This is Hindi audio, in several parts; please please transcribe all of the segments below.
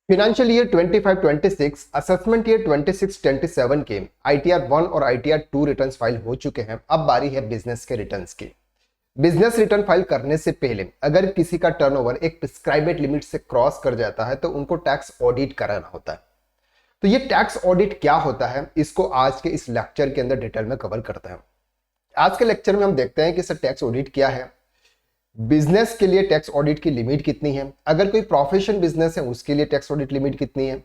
फिनेंशियल ईयर 25-26 असेसमेंट ईयर 26-27 के ITR 1 और ITR 2 रिटर्न्स फाइल हो चुके हैं। अब बारी है बिजनेस के रिटर्न्स की। बिजनेस रिटर्न फाइल करने से पहले अगर किसी का टर्नओवर एक प्रिस्क्राइब्ड लिमिट से क्रॉस कर जाता है तो उनको टैक्स ऑडिट कराना होता है। तो ये टैक्स ऑडिट क्या होता है, इसको आज के इस लेक्चर के अंदर डिटेल में कवर करते हैं। आज के लेक्चर में हम देखते हैं कि सर टैक्स ऑडिट क्या है, बिजनेस के लिए टैक्स ऑडिट की लिमिट कितनी है, अगर कोई प्रोफेशन बिजनेस है उसके लिए टैक्स ऑडिट लिमिट कितनी है,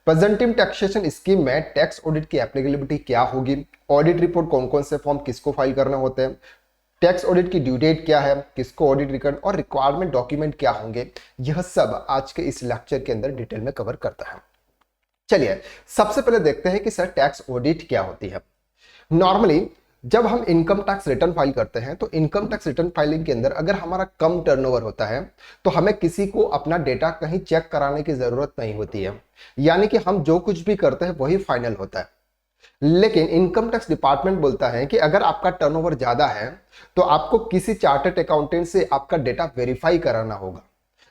प्रेजेंटिव टैक्सेशन स्कीम में टैक्स ऑडिट की एप्लीकेबिलिटी क्या होगी, ऑडिट रिपोर्ट कौन कौन से फॉर्म किसको फाइल करना होते हैं, टैक्स ऑडिट की ड्यू डेट क्या है, किसको ऑडिट रिटर्न और रिक्वायरमेंट डॉक्यूमेंट क्या होंगे, यह सब आज के इस लेक्चर के अंदर डिटेल में कवर करता है। चलिए सबसे पहले देखते हैं कि सर टैक्स ऑडिट क्या होती है। नॉर्मली जब हम इनकम टैक्स रिटर्न फाइल करते हैं तो इनकम टैक्स रिटर्न फाइलिंग के अंदर अगर हमारा कम टर्नओवर होता है तो हमें किसी को अपना डेटा कहीं चेक कराने की जरूरत नहीं होती है, यानी कि हम जो कुछ भी करते हैं वही फाइनल होता है। लेकिन इनकम टैक्स डिपार्टमेंट बोलता है कि अगर आपका टर्नओवर ज्यादा है तो आपको किसी चार्टर्ड अकाउंटेंट से आपका डेटा वेरीफाई कराना होगा।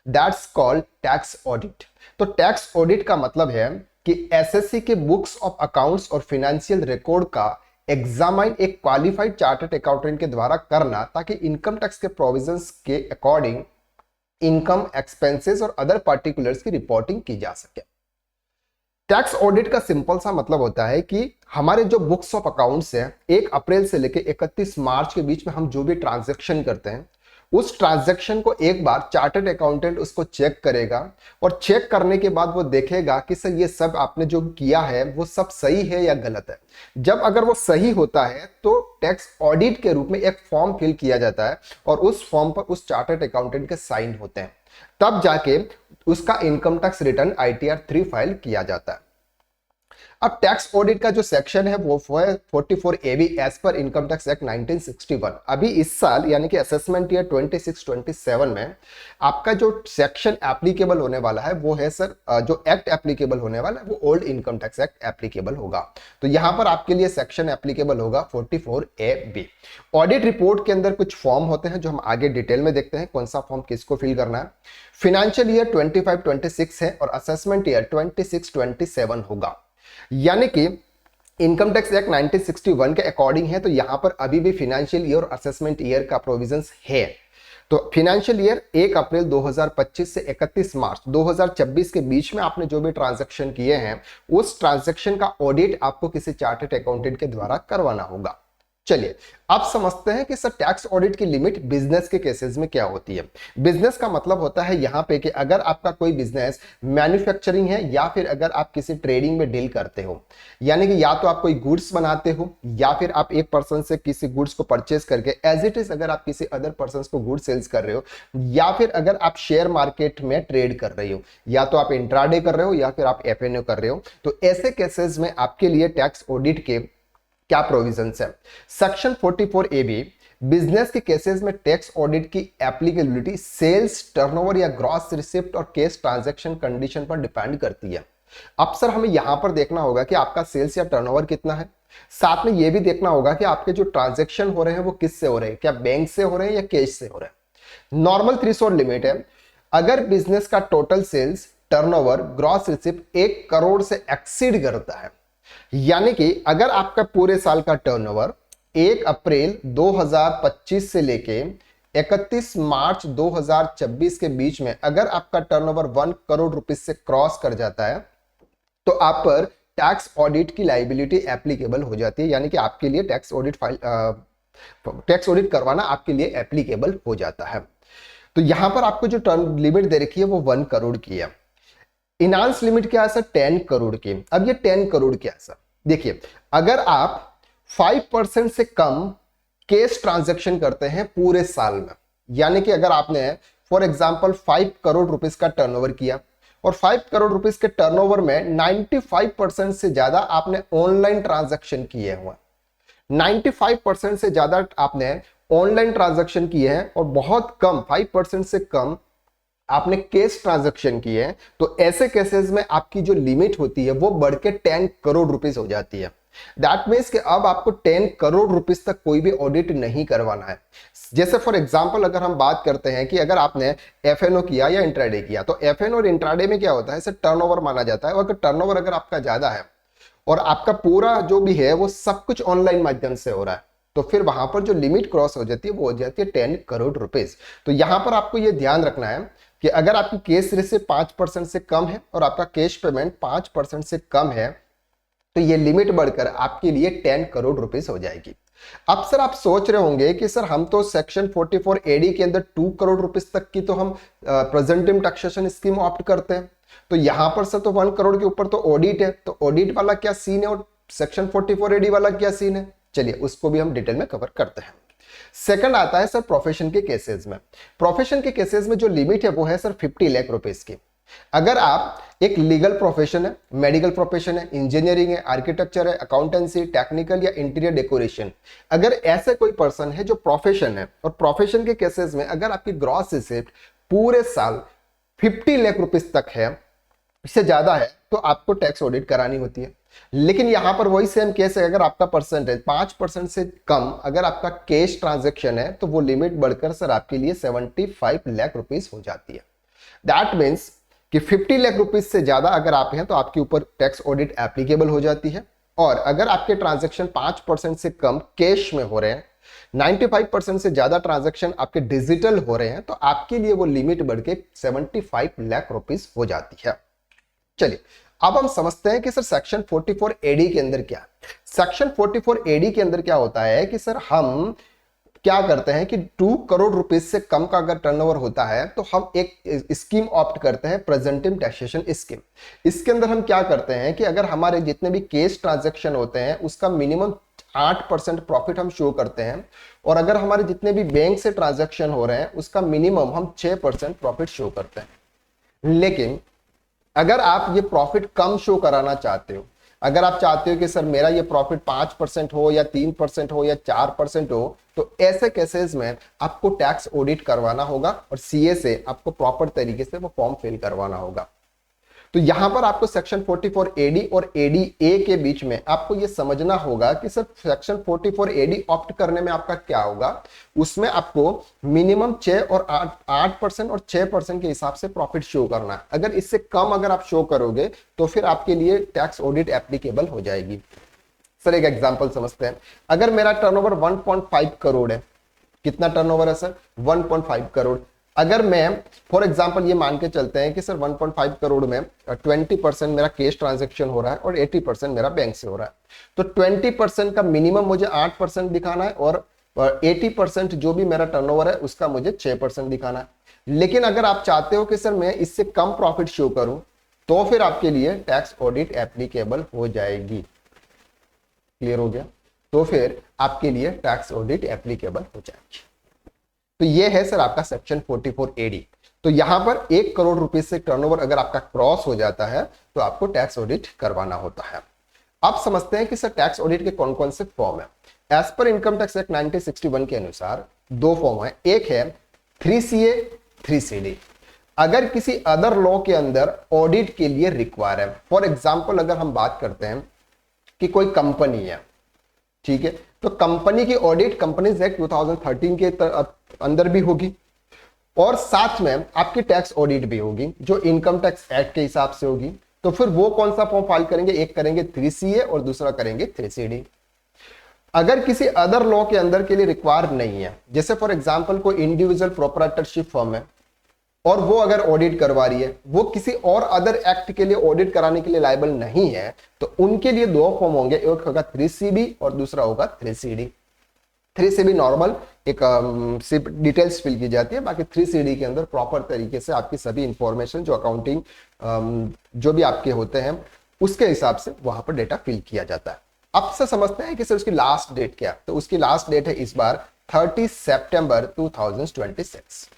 That's called tax audit. तो टैक्स ऑडिट का मतलब है कि एसएससी के बुक्स ऑफ अकाउंट्स और फाइनेंशियल रिकॉर्ड का एग्जामाइन एक क्वालिफाइड चार्टर्ड अकाउंटेंट के द्वारा करना, ताकि इनकम टैक्स के प्रोविजंस के अकॉर्डिंग इनकम, एक्सपेंसेस और अदर पार्टिकुलर्स की रिपोर्टिंग की जा सके। टैक्स ऑडिट का सिंपल सा मतलब होता है कि हमारे जो बुक्स ऑफ अकाउंट्स है 1 अप्रैल से लेकर 31 मार्च के बीच में हम जो भी ट्रांजैक्शन करते हैं उस ट्रांजैक्शन को एक बार चार्टर्ड अकाउंटेंट उसको चेक करेगा और चेक करने के बाद वो देखेगा कि सर ये सब आपने जो किया है वो सब सही है या गलत है। जब अगर वो सही होता है तो टैक्स ऑडिट के रूप में एक फॉर्म फिल किया जाता है और उस फॉर्म पर उस चार्टर्ड अकाउंटेंट के साइन होते हैं, तब जाके उसका income tax return ITR 3 file किया जाता है। अब टैक्स ऑडिट का जो सेक्शन है वो है 44AB as per income tax act 1961। अभी इस साल यानी कि असेसमेंट ईयर 26-27 में आपका जो सेक्शन एप्लीकेबल होने वाला है वो है सर, जो एक्ट एप्लीकेबल होने वाला है वो old income tax act applicable होगा। तो यहां पर आपके लिए सेक्शन एप्लीकेबल होगा 44AB। ऑडिट रिपोर्ट के अंदर कुछ फॉर्म होते हैं जो हम आगे डिटेल में देखते हैं कौन सा फॉर्म किसको फिल करना है। फिनेंशियल ईयर 25-26 है और असेसमेंट ईयर 26-27 होगा, यानी कि इनकम टैक्स एक्ट 1961 के अकॉर्डिंग है। तो यहां पर अभी भी फाइनेंशियल ईयर और असेसमेंट ईयर का प्रोविजंस है। तो फाइनेंशियल ईयर 1 अप्रैल 2025 से 31 मार्च 2026 के बीच में आपने जो भी ट्रांजैक्शन किए हैं उस ट्रांजैक्शन का ऑडिट आपको किसी चार्टर्ड अकाउंटेंट के द्वारा करवाना होगा। चलिए अब समझते हैं कि सर टैक्स ऑडिट की लिमिट बिजनेस के केसेस में क्या होती है। बिजनेस का मतलब होता है यहां पे कि अगर आपका कोई बिजनेस मैन्युफैक्चरिंग है या फिर अगर आप किसी ट्रेडिंग में डील करते हो, यानी कि या तो आप कोई गुड्स बनाते हो या फिर आप एक पर्सन से किसी गुड्स को परचेज करके एज इट इज अगर आप किसी अदर पर्सन को गुड्स सेल्स कर रहे हो, या फिर अगर आप शेयर मार्केट में ट्रेड कर रहे हो, या तो आप इंट्राडे कर रहे हो या फिर आप FNO कर रहे हो, तो ऐसे केसेस में आपके लिए टैक्स ऑडिट के क्या प्रोविजंस है। सेक्शन 44AB बिजनेस के केसेस में टैक्स ऑडिट की एप्लीकेबिलिटी सेल्स, टर्नओवर या ग्रॉस रिसिप्ट और केस ट्रांजैक्शन कंडीशन पर डिपेंड करती है। अब सर हमें यहां पर देखना होगा कि आपका सेल्स या टर्नओवर कितना है, साथ में यह भी देखना होगा कि आपके जो ट्रांजैक्शन हो रहे हैं वो किससे हो रहे हैं, क्या बैंक से हो रहे हैं या कैश से हो रहे हैं। नॉर्मल थ्रेशोल्ड लिमिट है, अगर बिजनेस का total sales, turnover, gross receipt 1 crore से एक्सीड करता है, यानी कि अगर आपका पूरे साल का टर्नओवर 1 अप्रैल 2025 से लेके 31 मार्च 2026 के बीच में अगर आपका टर्नओवर 1 करोड़ रुपए से क्रॉस कर जाता है तो आप पर टैक्स ऑडिट की लायबिलिटी एप्लीकेबल हो जाती है, यानी कि आपके लिए टैक्स ऑडिट करवाना आपके लिए एप्लीकेबल हो जाता है। तो यहां पर आपको जो टर्न लिमिट दे रखी है वो 1 करोड़ की है। इनांस लिमिट क्या है सर, 10 करोड़ की। अब ये 10 करोड़ क्या है सर, देखिए अगर आप 5% से कम केस ट्रांजैक्शन करते हैं पूरे साल में, यानी कि अगर आपने फॉर एग्जांपल 5 करोड़ रुपीस का टर्नओवर किया और 5 करोड़ रुपीस के टर्नओवर में 95% से ज्यादा आपने ऑनलाइन ट्रांजैक्शन किए हुए, 95% से ज्यादा आपने ऑनलाइन ट्रांजैक्शन किए हैं और बहुत कम 5% से कम आपने केस ट्रांजैक्शन किए हैं, तो ऐसे केसेस में आपकी जो लिमिट होती है वो बढ़ के 10 करोड़ रुपीस हो जाती है। दैट मीन्स कि अब आपको 10 करोड़ रुपीस तक कोई भी ऑडिट नहीं करवाना है। जैसे फॉर एग्जांपल अगर हम बात करते हैं कि अगर आपने एफएनओ किया या इंट्राडे किया, तो एफएनओ और इंट्राडे में क्या होता है, इसे टर्नओवर माना जाता है। और अगर टर्नओवर अगर आपका ज्यादा है और आपका पूरा जो भी है वो सब कुछ ऑनलाइन माध्यम से हो रहा है, तो फिर वहां पर जो लिमिट क्रॉस हो जाती है वो हो जाती है 10 करोड़ रुपीस। तो यहां पर आपको ये ध्यान रखना है कि अगर आपकी कैश रिसीव 5% से कम है और आपका कैश पेमेंट 5% से कम है, तो ये लिमिट बढ़कर आपके लिए 10 करोड़ रुपीस हो जाएगी। अब सर आप सोच रहे होंगे कि सर हम तो सेक्शन 44 एडी के अंदर 2 करोड़ रुपीस तक की तो हम प्रेजेंटिव टैक्सेशन स्कीम ऑप्ट करते हैं, तो यहां पर सर तो 1 करोड़ के ऊपर तो ऑडिट है, तो ऑडिट वाला क्या सीन है और सेक्शन 44 एडी वाला क्या सीन है, चलिए उसको भी हम डिटेल में कवर करते हैं। सेकंड आता है सर प्रोफेशन के केसेस में। प्रोफेशन के केसेस में जो लिमिट है वो है सर 50 लाख रुपीस की। अगर आप एक लीगल प्रोफेशन है, मेडिकल प्रोफेशन है, इंजीनियरिंग है, आर्किटेक्चर है, अकाउंटेंसी, टेक्निकल या इंटीरियर डेकोरेशन, अगर ऐसे कोई पर्सन है जो प्रोफेशन है और प्रोफेशन के केसेस में अगर आपकी ग्रॉस रिसिप्ट पूरे साल 50 लाख रुपीस तक है, इससे ज्यादा है, तो आपको टैक्स ऑडिट करानी होती है। लेकिन यहां पर वही सेम केस है, अगर आपका परसेंटेज 5% से कम अगर आपका कैश ट्रांजैक्शन है, तो वो लिमिट बढ़कर सर आपके लिए 75 लाख रुपीस हो जाती है। दैट मीन्स कि 50 लाख रुपीस से ज्यादा अगर आप हैं तो आपके ऊपर टैक्स ऑडिट एप्लीकेबल हो जाती है। और अगर आपके ट्रांजैक्शन 5% से कम कैश में हो रहे हैं, 95% से ज्यादा ट्रांजैक्शन आपके डिजिटल हो रहे हैं, तो आपके लिए वो लिमिट बढ़ के 75 लाख रुपीस हो जाती है। चलिए अब हम समझते हैं कि सर सेक्शन 44 एडी के अंदर क्या है। सेक्शन 44 एडी के अंदर क्या होता है कि सर हम क्या करते हैं कि 2 करोड़ रुपीस से कम का अगर टर्नओवर होता है तो हम एक स्कीम ऑप्ट करते हैं, प्रेजेंटिव टैक्सेशन स्कीम। इसके अंदर हम क्या करते हैं कि अगर हमारे जितने भी कैश ट्रांजैक्शन होते हैं उसका मिनिमम 8% प्रॉफिट हम शो करते हैं, और अगर हमारे जितने भी बैंक से ट्रांजैक्शन हो रहे हैं उसका मिनिमम हम 6% प्रॉफिट शो करते हैं। लेकिन अगर आप ये प्रॉफिट कम शो कराना चाहते हो, अगर आप चाहते हो कि सर मेरा ये प्रॉफिट 5% हो या 3% हो या 4% हो, तो ऐसे केसेस में आपको टैक्स ऑडिट करवाना होगा और सीए से आपको प्रॉपर तरीके से वो फॉर्म फिल करवाना होगा। तो यहां पर आपको सेक्शन 44 एडी और एडी ए के बीच में आपको ये समझना होगा कि सर सेक्शन 44 एडी ऑप्ट करने में आपका क्या होगा। उसमें आपको मिनिमम 6 और 8% और 6% के हिसाब से प्रॉफिट शो करना है। अगर इससे कम अगर आप शो करोगे तो फिर आपके लिए टैक्स ऑडिट एप्लीकेबल हो जाएगी। सर एक एग्जांपल समझते हैं, अगर मेरा टर्नओवर 1.5 करोड़ है, कितना टर्नओवर है सर 1.5 करोड़। अगर मैं फॉर एग्जांपल ये मान के चलते हैं कि सर 1.5 करोड़ में 20% मेरा कैश ट्रांजैक्शन हो रहा है और 80% मेरा बैंक से हो रहा है, तो 20% का मिनिमम मुझे 8% दिखाना है और 80% जो भी मेरा टर्नओवर है उसका मुझे 6% दिखाना है। लेकिन अगर आप चाहते हो कि सर मैं इससे कम प्रॉफिट शो करूं, तो फिर आपके लिए टैक्स ऑडिट एप्लीकेबल हो जाएगी। क्लियर हो गया? तो फिर आपके लिए टैक्स ऑडिट एप्लीकेबल हो जाएगी। तो ये है सर आपका सेक्शन 44 एडी। तो यहां पर 1 करोड़ रुपए से टर्नओवर अगर आपका क्रॉस हो जाता है तो आपको टैक्स ऑडिट करवाना होता है। अब समझते हैं कि सर टैक्स ऑडिट के कौन कौन से फॉर्म है। As per income tax act 1961 के अनुसार 2 फॉर्म है, एक है 3CA 3CD। अगर किसी अदर लॉ के अंदर ऑडिट के लिए रिक्वायर है, फॉर एग्जाम्पल अगर हम बात करते हैं कि कोई कंपनी है, ठीक है, तो कंपनी की ऑडिट कंपनीज एक्ट 2013 के अंदर भी होगी और साथ में आपकी टैक्स ऑडिट भी होगी जो इनकम टैक्स एक्ट के हिसाब से होगी। तो फिर वो कौन सा फॉर्म फाइल करेंगे, एक करेंगे 3CA और दूसरा करेंगे 3CD। अगर किसी अदर लॉ के अंदर के लिए रिक्वायर नहीं है, जैसे फॉर एग्जांपल कोई इंडिविजुअल प्रोप्राइटरशिप फर्म है और वो अगर ऑडिट करवा रही है, वो किसी और अदर एक्ट के लिए ऑडिट कराने के लिए लायबल नहीं है, तो उनके लिए 2 फॉर्म होंगे, एक होगा 3CB और दूसरा होगा 3CD। 3CB नॉर्मल एक सिर्फ डिटेल्स फिल की जाती है, बाकी 3CD के अंदर प्रॉपर तरीके से आपकी सभी इंफॉर्मेशन जो अकाउंटिंग जो भी आपके होते हैं उसके हिसाब से वहां पर डेटा फिल किया जाता है। अब से समझते हैं कि सर उसकी लास्ट डेट क्या, तो उसकी लास्ट डेट है इस बार 30 सितंबर 2026।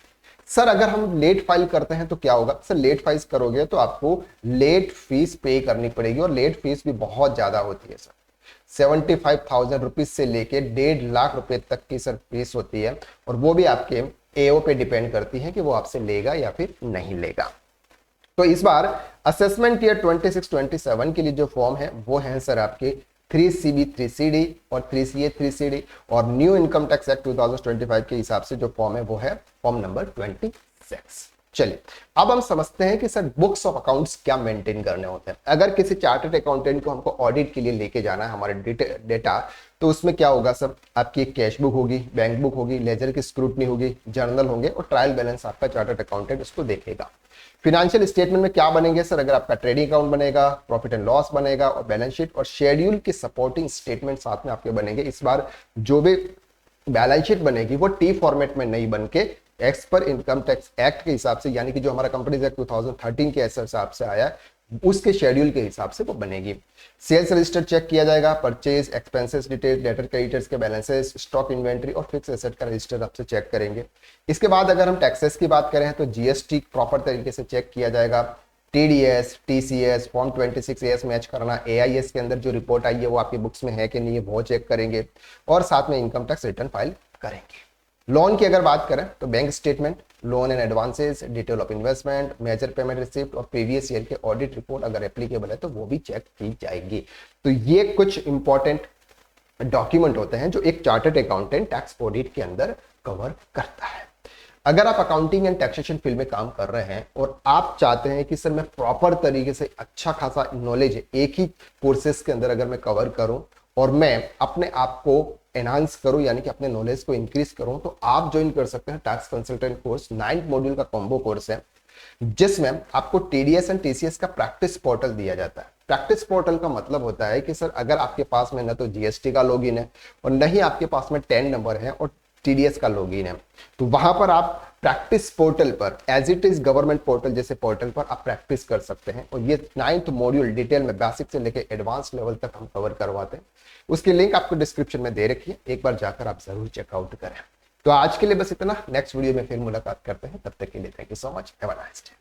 सर अगर हम लेट फाइल करते हैं तो क्या होगा, सर लेट फाइल करोगे तो आपको लेट फीस पे करनी पड़ेगी और लेट फीस भी बहुत ज्यादा होती है सर, 75,000 रुपीज से लेके 1.5 लाख रुपए तक की सर फीस होती है, और वो भी आपके एओ पे डिपेंड करती है कि वो आपसे लेगा या फिर नहीं लेगा। तो इस बार असेसमेंट ईयर 26-27 के लिए जो फॉर्म है वो है सर आपके 3CB 3CD और 3CA 3CD, और न्यू इनकम टैक्स एक्ट 2025 के हिसाब से जो फॉर्म है वो है फॉर्म नंबर 26। चलिए अब हम समझते हैं कि सर बुक्स ऑफ अकाउंट्स क्या मेंटेन करने होते हैं। अगर किसी चार्टर्ड अकाउंटेंट को हमको ऑडिट के लिए लेके जाना है हमारे डेटा, तो उसमें क्या होगा सर, आपकी एक कैश बुक होगी, बैंक बुक होगी, लेजर की स्क्रूटनी होगी, जर्नल होंगे और ट्रायल बैलेंस आपका चार्टर्ड अकाउंटेंट उसको देखेगा। फिनेंशियल स्टेटमेंट में क्या बनेंगे सर, अगर आपका ट्रेडिंग अकाउंट बनेगा, प्रॉफिट एंड लॉस बनेगा और बैलेंस शीट और शेड्यूल के सपोर्टिंग स्टेटमेंट साथ में आपके बनेंगे। इस बार जो भी बैलेंस शीट बनेगी वो टी फॉर्मेट में नहीं बन के एक्स पर इनकम टैक्स एक्ट के हिसाब से, यानी कि जो हमारा कंपनीज एक्ट 2013 के हिसाब से आया है उसके शेड्यूल के हिसाब से वो बनेगी। सेल्स रजिस्टर चेक किया जाएगा, purchase expenses detail, debtor creditors के बैलेंसेस, स्टॉक इन्वेंट्री और फिक्स एसेट का रजिस्टर आपसे चेक करेंगे। इसके बाद अगर हम टैक्सेस की बात करें तो जीएसटी प्रॉपर तरीके से चेक किया जाएगा, TDS, TCS, form 26A match करना, एआईएस के अंदर जो रिपोर्ट आई है वो आपकी बुक्स में है कि नहीं है वो चेक करेंगे, और साथ में इनकम टैक्स रिटर्न फाइल करेंगे। लोन की अगर बात करें तो bank statement, loan and advances, detail of investment, major payment receipt और प्रीवियस ईयर के ऑडिट रिपोर्ट अगर एप्लीकेबल है तो वो भी चेक की जाएगी। तो ये कुछ इंपॉर्टेंट डॉक्यूमेंट होते हैं जो एक चार्टर्ड अकाउंटेंट टैक्स ऑडिट के अंदर कवर करता है। अगर आप अकाउंटिंग एंड टैक्सेशन फील्ड में काम कर रहे हैं और आप चाहते हैं कि सर मैं प्रॉपर तरीके से अच्छा खासा नॉलेज एक ही कोर्सेस के अंदर अगर मैं कवर करूं और मैं अपने आप को एनहांस करूं, यानी कि अपने नॉलेज को इंक्रीज करूं, तो आप ज्वाइन कर सकते हैं tax consultant course. 9th module का कॉम्बो कोर्स है जिसमें आपको टीडीएस एंड टीसीएस का प्रैक्टिस पोर्टल दिया जाता है। प्रैक्टिस पोर्टल का मतलब होता है कि सर अगर आपके पास में न तो जीएसटी का लॉगिन है और न ही आपके पास में 10 नंबर है और टीडीएस का लॉगिन है, तो वहां पर आप प्रैक्टिस पोर्टल पर as it is government portal जैसे पोर्टल पर आप प्रैक्टिस कर सकते हैं। और ये 9th मॉड्यूल डिटेल में बेसिक से लेकर एडवांस लेवल तक हम कवर करवाते हैं। उसकी लिंक आपको डिस्क्रिप्शन में दे रखी है, एक बार जाकर आप जरूर चेकआउट करें। तो आज के लिए बस इतना, नेक्स्ट वीडियो में फिर मुलाकात करते हैं, तब तक के लिए thank you so much, have a nice day.